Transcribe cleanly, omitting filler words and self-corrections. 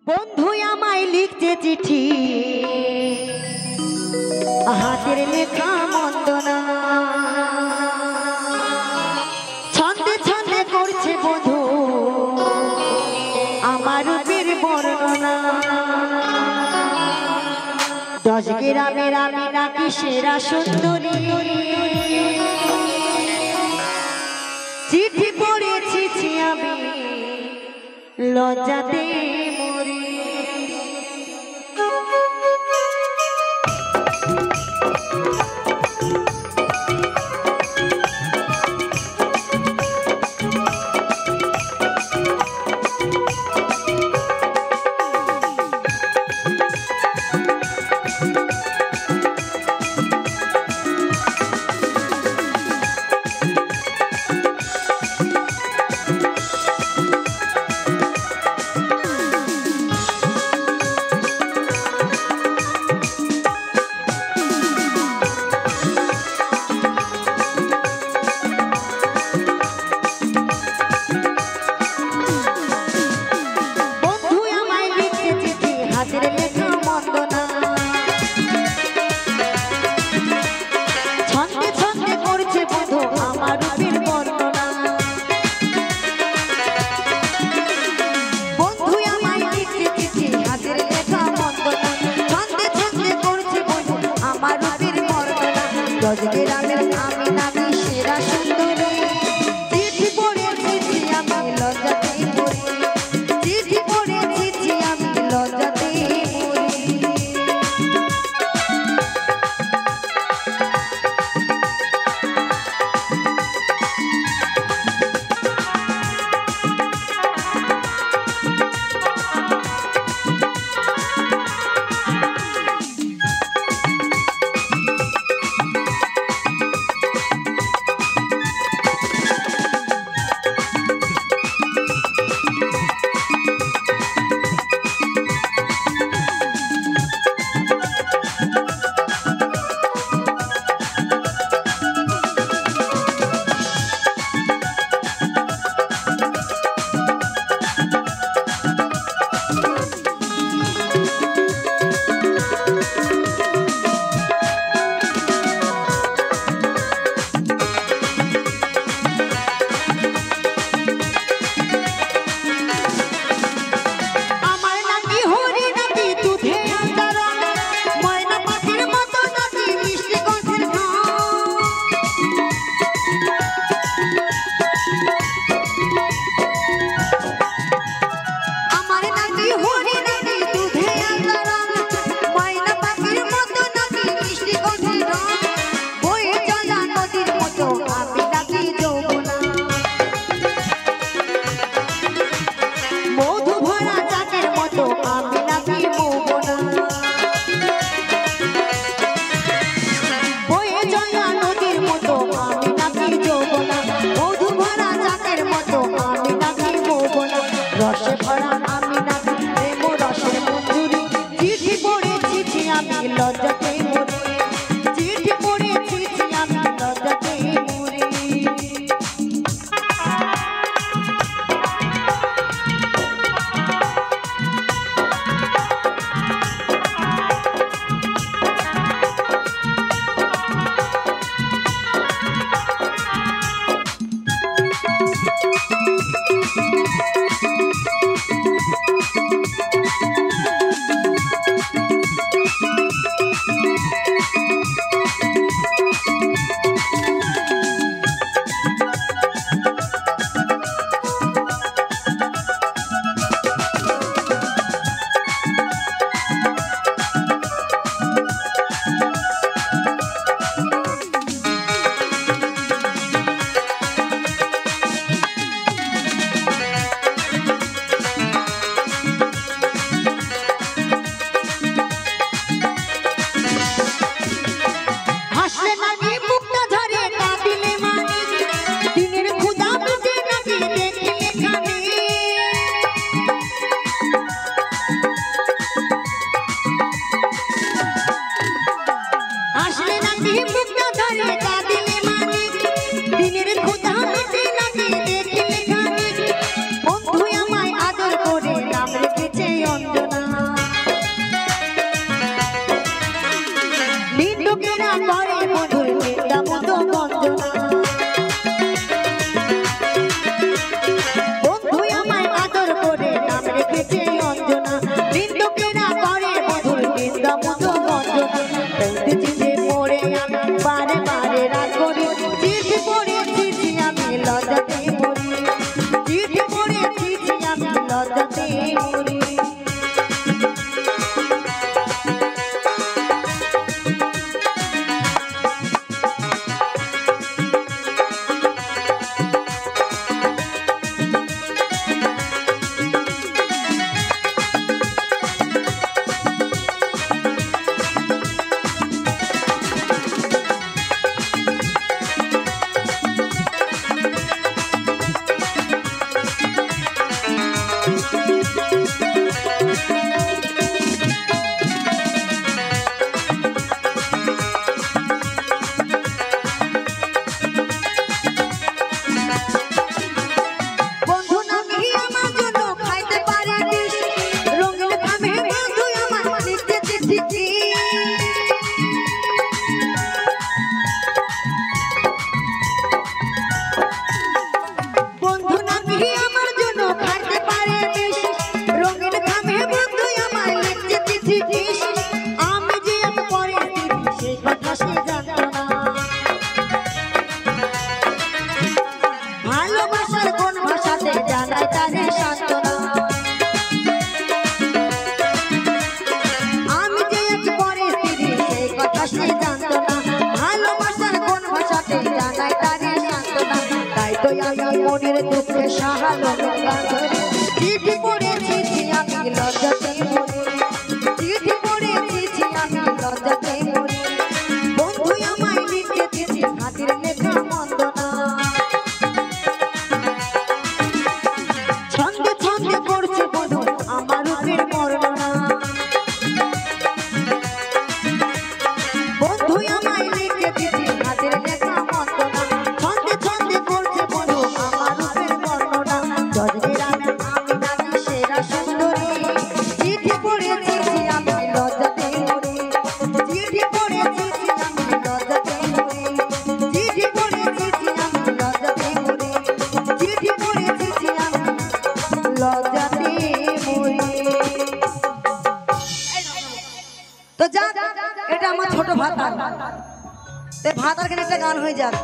বন্ধু আমায় লিখতে চিঠি, হাতের লেখা মন্দ না, ছন্দে ছন্দে করছে বধূ আমার রূপের বর্ণনা। 10 গ্রামের আমি নাকি সেরা সুন্দরী, চিঠি পড়েছি আমি লজ্জাতে মরি। আমি নামি সেরা সুন্দরী, চিঠি পড়েছি আমি লজ্জাতে মরি, চিঠি পড়েছি আমি লজ্জাতে মরি। তো আমি মনের দুঃখে সাহালো চিঠি পড়েছি আমি লজ্জাতে মরে চিঠি পড়েছি আমি লজ্জাতে মরে বন্ধু আমায় লিখেছি হাতের লেখা বন্দনা ছন্দে ছন্দে পড়ছে বধু আমার রূপের বর্ণনা বন্ধু আমায় লিখেছি হাতের লেখা বন্দনা ছন্দে ছন্দে পড়ছে বধু আমার রূপের বর্ণনা জজের আমি নাকি সেরা সুন্দরী চিঠি পড়েছি আমি লজ্জাতে মরে চিঠি পড়েছি আমি লজ্জাতে মরে চিঠি পড়েছি আমি লজ্জাতে মরে চিঠি পড়েছি আমি লজ্জাতে মরে। তো যা এটা আমার ছোট ভাতা ভাতার একটা গান হয়ে যাক।